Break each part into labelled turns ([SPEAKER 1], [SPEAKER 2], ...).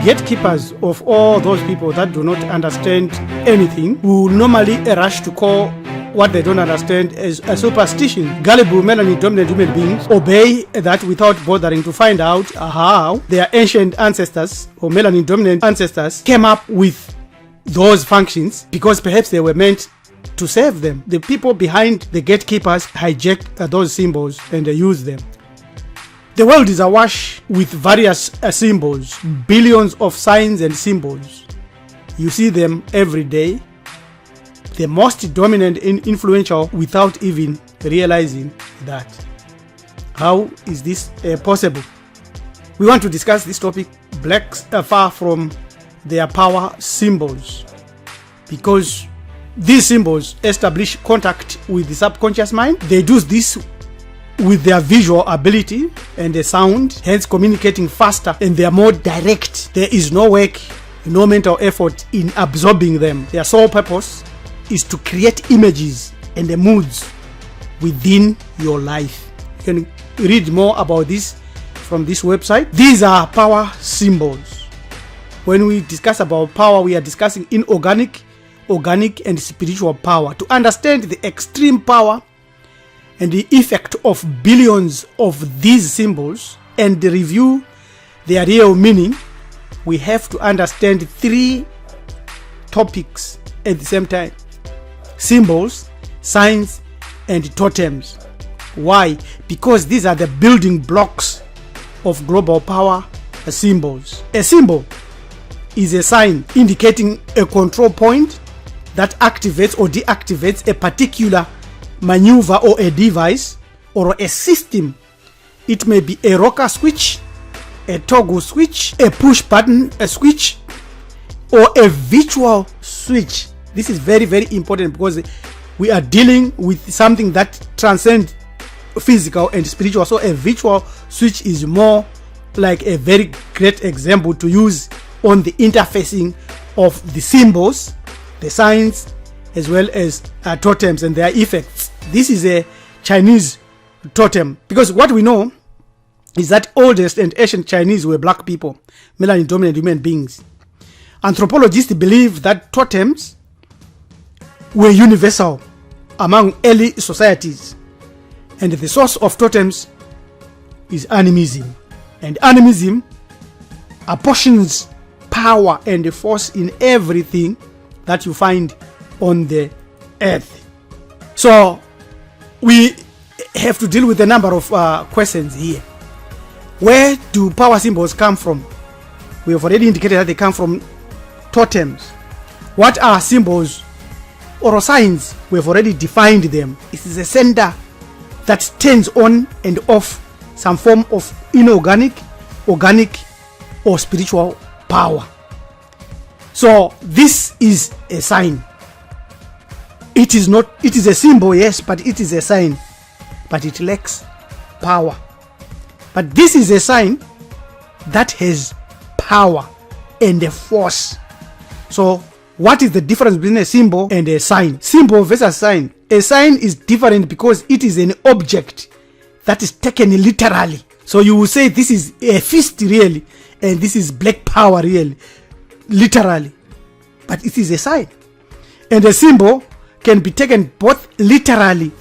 [SPEAKER 1] Gatekeepers of all those people that do not understand anything will normally rush to call what they don't understand as a superstition. Gullible melanin-dominant human beings obey that without bothering to find out how their ancient ancestors or melanin-dominant ancestors came up with those functions, because perhaps they were meant to serve them. The people behind the gatekeepers hijacked those symbols and they use them. The world is awash with various symbols, billions of signs and symbols. You see them every day. The most dominant and influential without even realizing that. How is this possible? We want to discuss this topic, blacks are far from their power symbols, because these symbols establish contact with the subconscious mind. They do this with their visual ability and the sound, hence communicating faster, and they are more direct. There is no work, no mental effort in absorbing them. Their sole purpose is to create images and the moods within your life. You can read more about this from this website. These are power symbols. When we discuss about power, we are discussing inorganic, organic, and spiritual power. To understand the extreme power and the effect of billions of these symbols and review their real meaning, we have to understand three topics at the same time: symbols, signs, and totems. Why? Because these are the building blocks of global power symbols. A symbol is a sign indicating a control point that activates or deactivates a particular maneuver or a device or a system. It may be a rocker switch, a toggle switch, a push button, a switch, or a virtual switch. This is very, very important because we are dealing with something that transcends physical and spiritual. So a virtual switch is more like a very great example to use on the interfacing of the symbols, the signs, as well as totems and their effects. This is a Chinese totem, because what we know is that oldest and ancient Chinese were black people, melanin-dominant human beings. Anthropologists believe that totems were universal among early societies, and the source of totems is animism. And animism apportions power and force in everything that you find on the earth. So we have to deal with a number of questions here. Where do power symbols come from? We have already indicated that they come from totems. What are symbols or signs? We have already defined them. It is a sender that turns on and off some form of inorganic, organic, or spiritual power. So this is a sign. It is a symbol, yes, but it is a sign, but it lacks power. But this is a sign that has power and a force. So what is the difference between a symbol and a sign? Symbol versus sign. A sign is different because it is an object that is taken literally. So you will say this is a fist really, and this is black power really, literally. But it is a sign. And a symbol can be taken both literally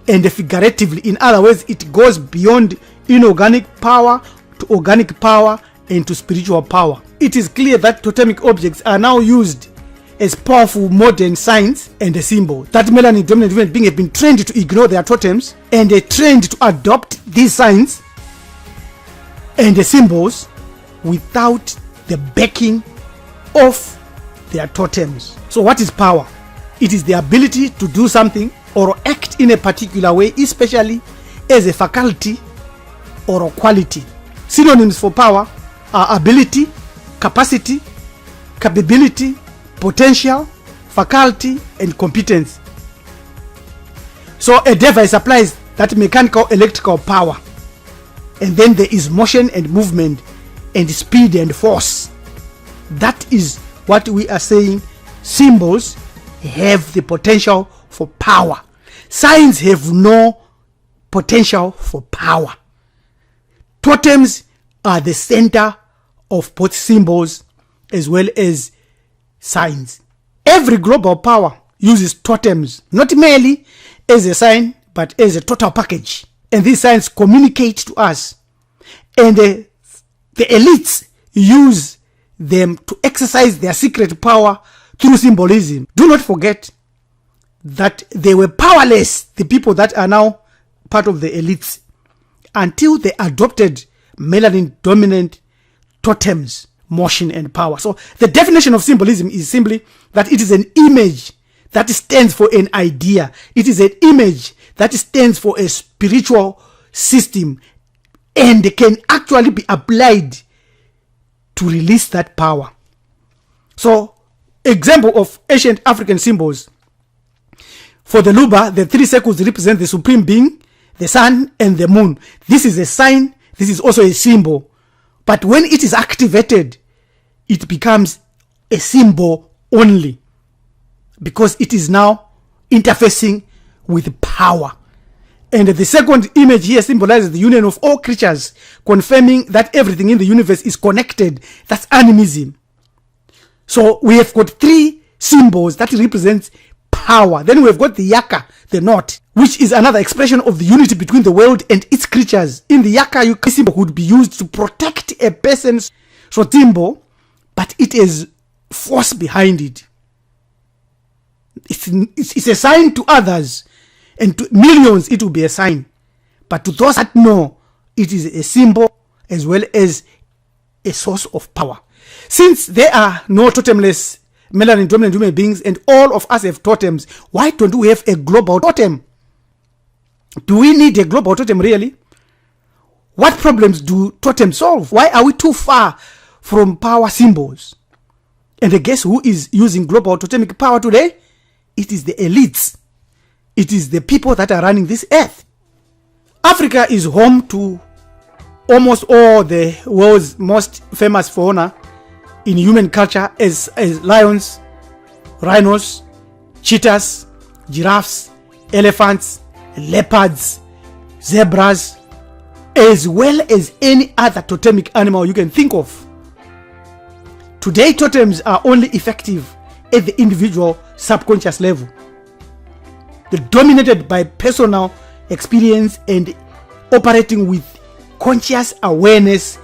[SPEAKER 1] and figuratively. In other words, it goes beyond inorganic power to organic power and to spiritual power. It is clear that totemic objects are now used as powerful modern signs and a symbol. That melanin-dominant human beings have been trained to ignore their totems, and they trained to adopt these signs and the symbols without the backing of their totems. So what is power? It is the ability to do something or act in a particular way, especially as a faculty or a quality. Synonyms for power are ability, capacity, capability, potential, faculty, and competence. So a device applies that mechanical electrical power, and then there is motion and movement and speed and force. That is what we are saying. Symbols have the potential for power. Signs have no potential for power. Totems are the center of both symbols as well as signs. Every global power uses totems, not merely as a sign, but as a total package. And these signs communicate to us. And the elites use them to exercise their secret power through symbolism. Do not forget that they were powerless, the people that are now part of the elites, until they adopted melanin-dominant totems, motion, and power. So the definition of symbolism is simply that it is an image that stands for an idea. It is an image that stands for a spiritual system and can actually be applied to release that power. So, example of ancient African symbols. For the Luba, the three circles represent the supreme being, the sun, and the moon. This is a sign. This is also a symbol. But when it is activated, it becomes a symbol only, because it is now interfacing with power. And the second image here symbolizes the union of all creatures, confirming that everything in the universe is connected. That's animism. So we have got three symbols that represent power. Then we've got the yaka, the knot, which is another expression of the unity between the world and its creatures. In the yaka, this symbol would be used to protect a person's symbol, but it is force behind it. It's a sign to others, and to millions it will be a sign. But to those that know, it is a symbol as well as a source of power. Since there are no totemless melanin-dominant human beings and all of us have totems, why don't we have a global totem? Do we need a global totem really? What problems do totems solve? Why are we too far from power symbols? And guess who is using global totemic power today? It is the elites. It is the people that are running this earth. Africa is home to almost all the world's most famous fauna in human culture as lions, rhinos, cheetahs, giraffes, elephants, leopards, zebras, as well as any other totemic animal you can think of. Today, totems are only effective at the individual subconscious level. They're dominated by personal experience and operating with conscious awareness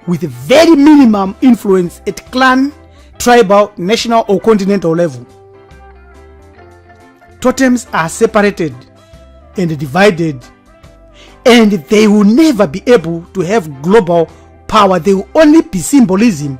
[SPEAKER 1] with very minimum influence at clan, tribal, national, or continental level. Totems are separated and divided, and they will never be able to have global power. They will only be symbolism,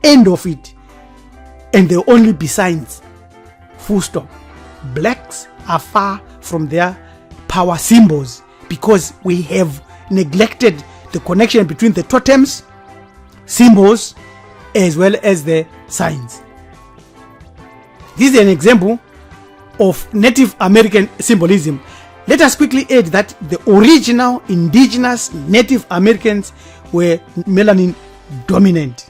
[SPEAKER 1] end of it, and they will only be signs, full stop. Blacks are far from their power symbols because we have neglected the connection between the totems, symbols, as well as the signs. This is an example of Native American symbolism. Let us quickly add that the original indigenous Native Americans were melanin dominant.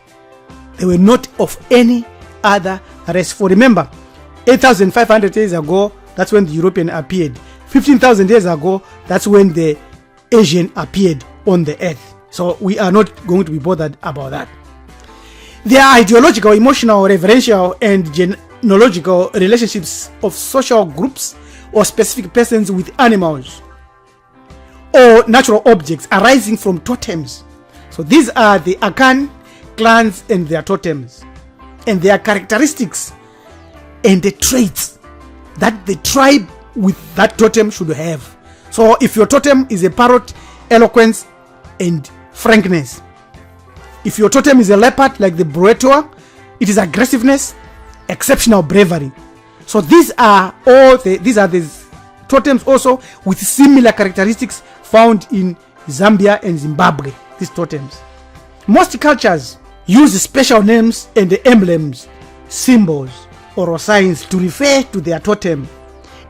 [SPEAKER 1] They were not of any other race. For remember, 8,500 years ago, that's when the European appeared. 15,000 years ago, that's when the Asian appeared on the earth. So we are not going to be bothered about that. There are ideological, emotional, reverential, and genealogical relationships of social groups or specific persons with animals or natural objects arising from totems. So these are the Akan clans and their totems, and their characteristics and the traits that the tribe with that totem should have. So if your totem is a parrot, eloquence and frankness. If your totem is a leopard like the Bruetua, it is aggressiveness, exceptional bravery. So these are the totems also with similar characteristics found in Zambia and Zimbabwe, these totems. Most cultures use special names and emblems, symbols, or signs to refer to their totem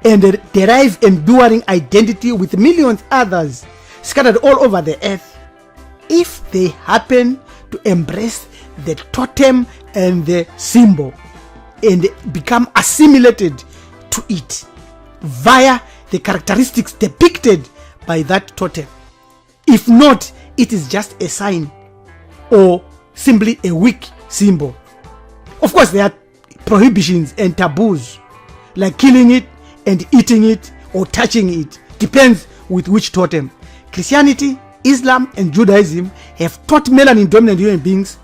[SPEAKER 1] and derive enduring identity with millions others scattered all over the earth. If they happen to embrace the totem and the symbol and become assimilated to it via the characteristics depicted by that totem. If not, it is just a sign or simply a weak symbol. Of course, there are prohibitions and taboos, like killing it and eating it or touching it. Depends with which totem. Christianity, Islam, and Judaism have taught melanin-dominant human beings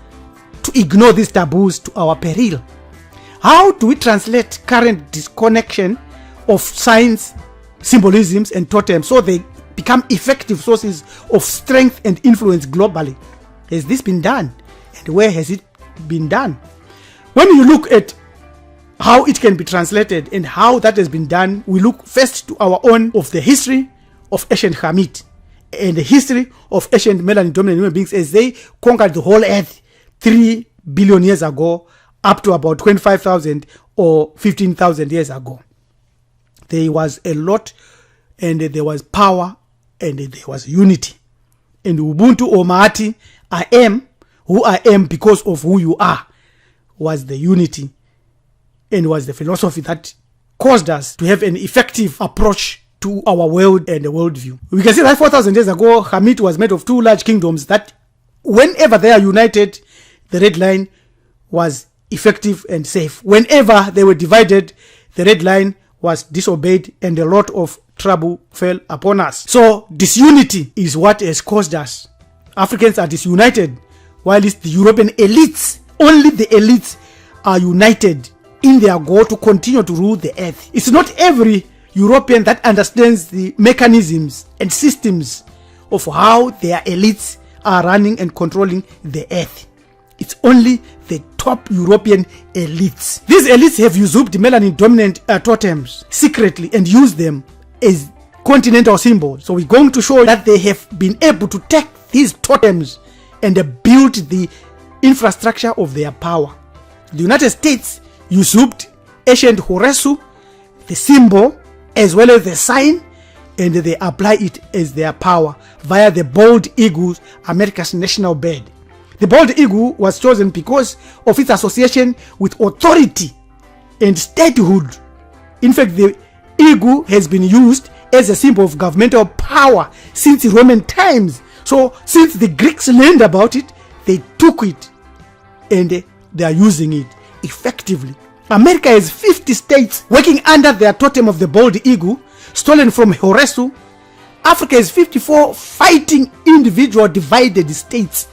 [SPEAKER 1] to ignore these taboos to our peril. How do we translate current disconnection of science, symbolisms, and totems so they become effective sources of strength and influence globally? Has this been done? And where has it been done? When you look at how it can be translated and how that has been done, we look first to our own of the history of ancient Hamit and the history of ancient melanin-dominant human beings as they conquered the whole earth 3 billion years ago up to about 25,000 or 15,000 years ago. There was a lot, and there was power, and there was unity. And Ubuntu or Mahati, I am who I am because of who you are, was the unity and was the philosophy that caused us to have an effective approach to our world and the worldview. We can see that 4,000 years ago, Hamit was made of 2 large kingdoms that whenever they are united, the red line was effective and safe. Whenever they were divided, the red line was disobeyed and a lot of trouble fell upon us. So disunity is what has caused us. Africans are disunited, while it's the European elites, only the elites are united in their goal to continue to rule the earth. It's not every European that understands the mechanisms and systems of how their elites are running and controlling the earth. It's only the top European elites. These elites have usurped melanin-dominant totems secretly and used them as continental symbols. So we're going to show that they have been able to take these totems and build the infrastructure of their power. The United States usurped ancient Horesu, the symbol, as well as the sign, and they apply it as their power via the bald eagle, America's national bird. The bald eagle was chosen because of its association with authority and statehood. In fact, the eagle has been used as a symbol of governmental power since Roman times. So since the Greeks learned about it, they took it and they are using it effectively. America has 50 states working under their totem of the bald eagle, stolen from Horesu. Africa has 54 fighting individual divided states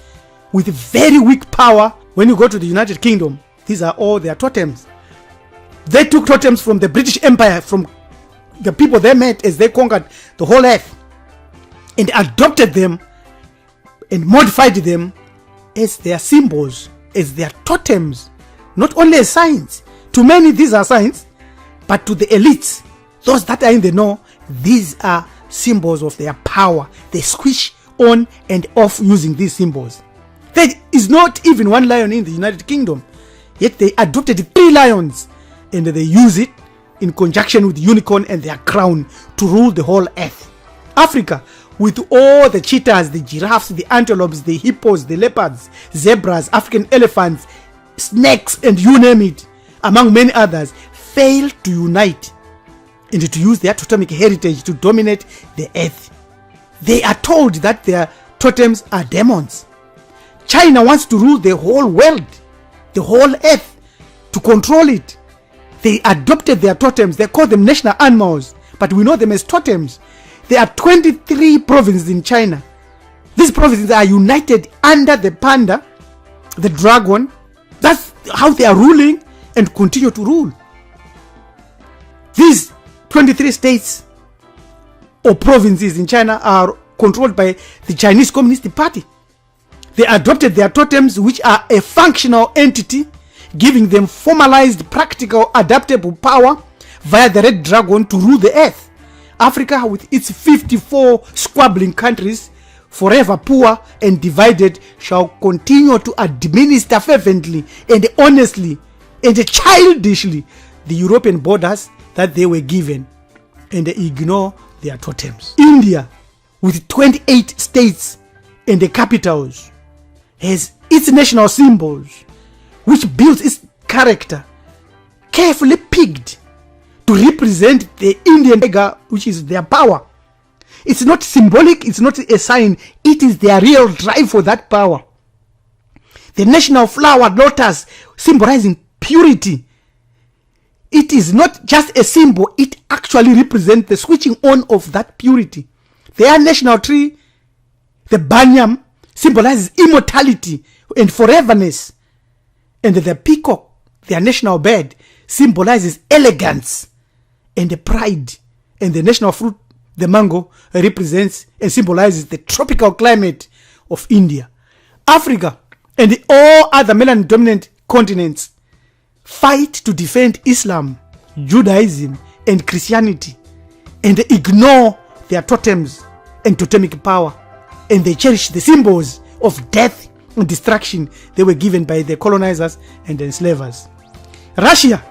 [SPEAKER 1] with very weak power. When you go to the United Kingdom, these are all their totems. They took totems from the British Empire, from the people they met as they conquered the whole earth, and adopted them and modified them as their symbols, as their totems, not only as signs. To many, these are signs, but to the elites, those that are in the know, these are symbols of their power. They switch on and off using these symbols. There is not even one lion in the United Kingdom, yet they adopted 3 lions and they use it in conjunction with the unicorn and their crown to rule the whole earth. Africa, with all the cheetahs, the giraffes, the antelopes, the hippos, the leopards, zebras, African elephants, snakes, and you name it, among many others, failed to unite and to use their totemic heritage to dominate the earth. They are told that their totems are demons. China wants to rule the whole world, the whole earth, to control it. They adopted their totems. They call them national animals, but we know them as totems. There are 23 provinces in China. These provinces are united under the panda, the dragon. That's how they are ruling and continue to rule. These 23 states or provinces in China are controlled by the Chinese Communist Party. They adopted their totems, which are a functional entity, giving them formalized, practical, adaptable power via the red dragon to rule the earth. Africa, with its 54 squabbling countries, forever poor and divided, shall continue to administer fervently and honestly and childishly the European borders that they were given, and they ignore their totems. India, with 28 states and the capitals, has its national symbols, which builds its character, carefully picked to represent the Indian tiger, which is their power. It's not symbolic, it's not a sign, it is their real drive for that power. The national flower, lotus, symbolizing purity. It is not just a symbol, it actually represents the switching on of that purity. Their national tree, the banyan, symbolizes immortality and foreverness. And the peacock, their national bird, symbolizes elegance and pride. And the national fruit, the mango, represents and symbolizes the tropical climate of India. Africa and all other melanin-dominant continents fight to defend Islam, Judaism, and Christianity, and ignore their totems and totemic power, and they cherish the symbols of death and destruction they were given by the colonizers and the enslavers. Russia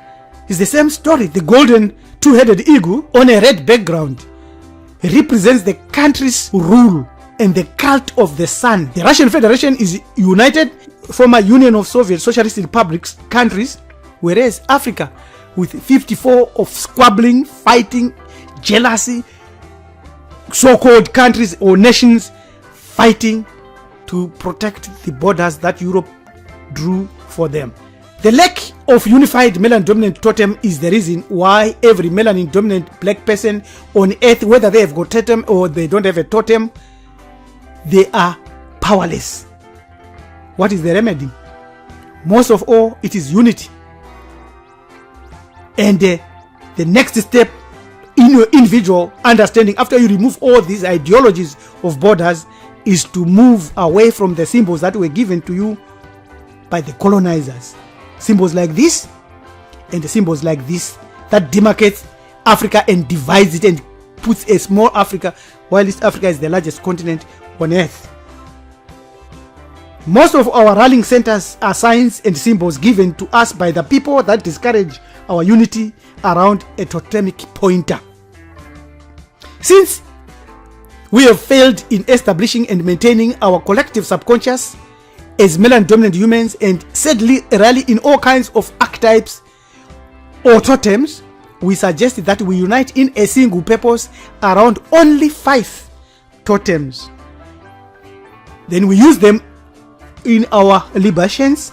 [SPEAKER 1] is the same story. The golden two-headed eagle on a red background represents the country's rule and the cult of the sun. The Russian Federation is united, former Union of Soviet Socialist Republics countries, whereas Africa, with 54 of squabbling, fighting, jealousy, so-called countries or nations fighting to protect the borders that Europe drew for them. The lack of unified melanin-dominant totem is the reason why every melanin-dominant black person on earth, whether they have got totem or they don't have a totem, they are powerless. What is the remedy? Most of all, it is unity. And the next step in your individual understanding, after you remove all these ideologies of borders, is to move away from the symbols that were given to you by the colonizers. Symbols like this and the symbols like this that demarcates Africa and divides it and puts a small Africa, while East Africa is the largest continent on earth. Most of our rallying centers are signs and symbols given to us by the people that discourage our unity around a totemic pointer. Since we have failed in establishing and maintaining our collective subconscious as melanin-dominant humans and sadly rally in all kinds of archetypes or totems, we suggest that we unite in a single purpose around only 5 totems. Then we use them in our libations,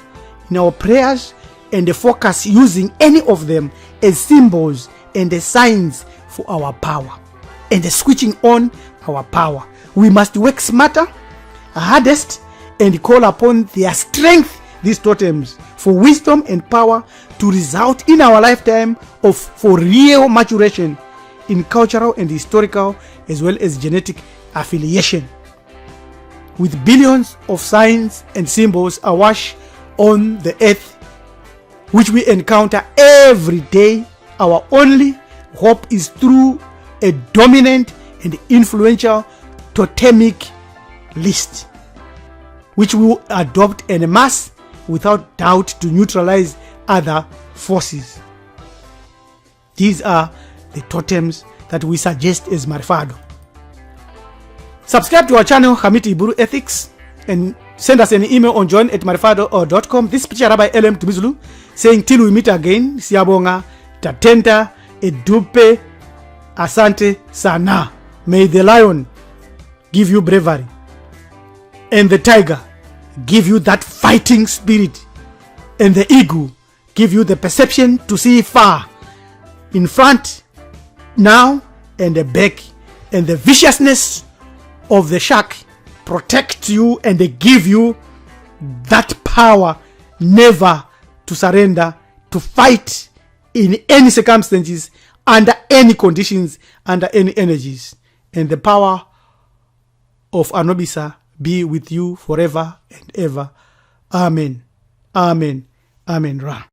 [SPEAKER 1] in our prayers, and the focus using any of them as symbols and the signs for our power and the switching on our power. We must work smarter, hardest, and call upon their strength, these totems, for wisdom and power to result in our lifetime for real maturation in cultural and historical as well as genetic affiliation. With billions of signs and symbols awash on the earth, which we encounter every day, our only hope is through a dominant and influential totemic list, which we will adopt en masse without doubt to neutralize other forces. These are the totems that we suggest as Marifado. Subscribe to our channel, Hamiti Iburu Ethics, and send us an email on join@marifado.com. This picture Rabbi LM Tumizulu saying, till we meet again, Siabonga, Tatenta, Edupe, Asante, Sana. May the lion give you bravery, and the tiger give you that fighting spirit, and the eagle give you the perception to see far, in front, now, and the back, and the viciousness of the shark protect you and they give you that power never to surrender, to fight in any circumstances, under any conditions, under any energies. And the power of Anubisa be with you forever and ever. Amen. Amen. Amen. Ra.